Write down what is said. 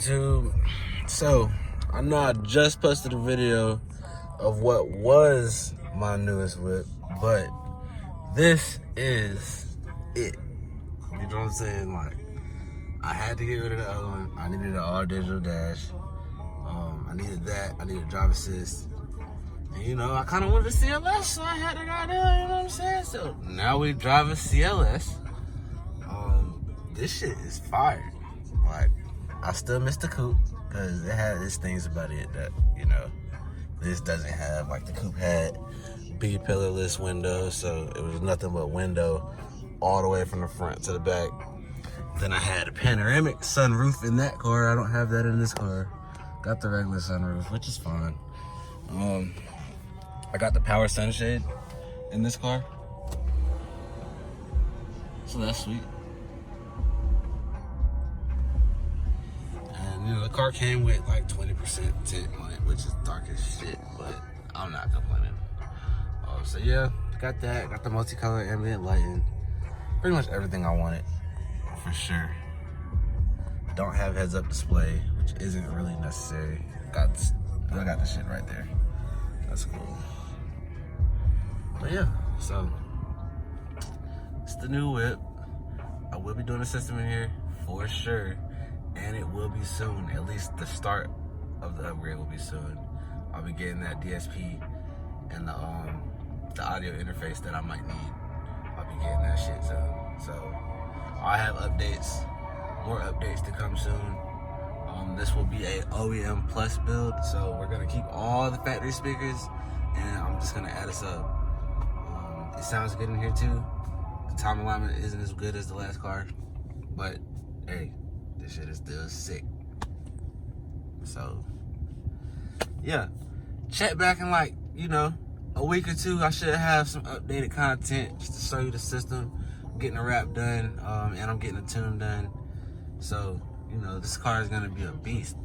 YouTube? So, I know I just posted a video of what was my newest whip, but this is it. You know what I'm saying? Like, I had to get rid of the other one. I needed an all digital dash. I needed that. I needed drive assist. And you know, I kind of wanted a CLS, so I had to go there, you know what I'm saying? So now we drive a CLS. This shit is fire. Like, I still miss the Coupe because it had its things about it that, you know, this doesn't have. Like, the Coupe had B-pillarless windows, so it was nothing but window all the way from the front to the back. Then I had a panoramic sunroof in that car. I don't have that in this car. Got the regular sunroof, which is fine. I got the power sunshade in this car, so that's sweet. And you know, the car came with like 20% tint on it, which is dark as shit, but I'm not complaining. So yeah, got that. Got the multicolor ambient lighting. Pretty much everything I wanted, for sure. Don't have heads-up display, which isn't really necessary. I got the shit right there. That's cool. But yeah, so it's the new whip. I will be doing a system in here for sure, and it will be soon. At least the start of the upgrade will be soon. I'll be getting that DSP and the audio interface that I might need. I'll be getting that shit soon. So I have updates, more updates to come soon. This will be a OEM Plus build, so we're gonna keep all the factory speakers, and I'm just gonna add a sub. It sounds good in here too. The time alignment isn't as good as the last car, but hey, this shit is still sick. So yeah, check back in like, you know, a week or two. I should have some updated content just to show you the system. I'm getting a wrap done, and I'm getting a tune done. So, you know, this car is gonna be a beast.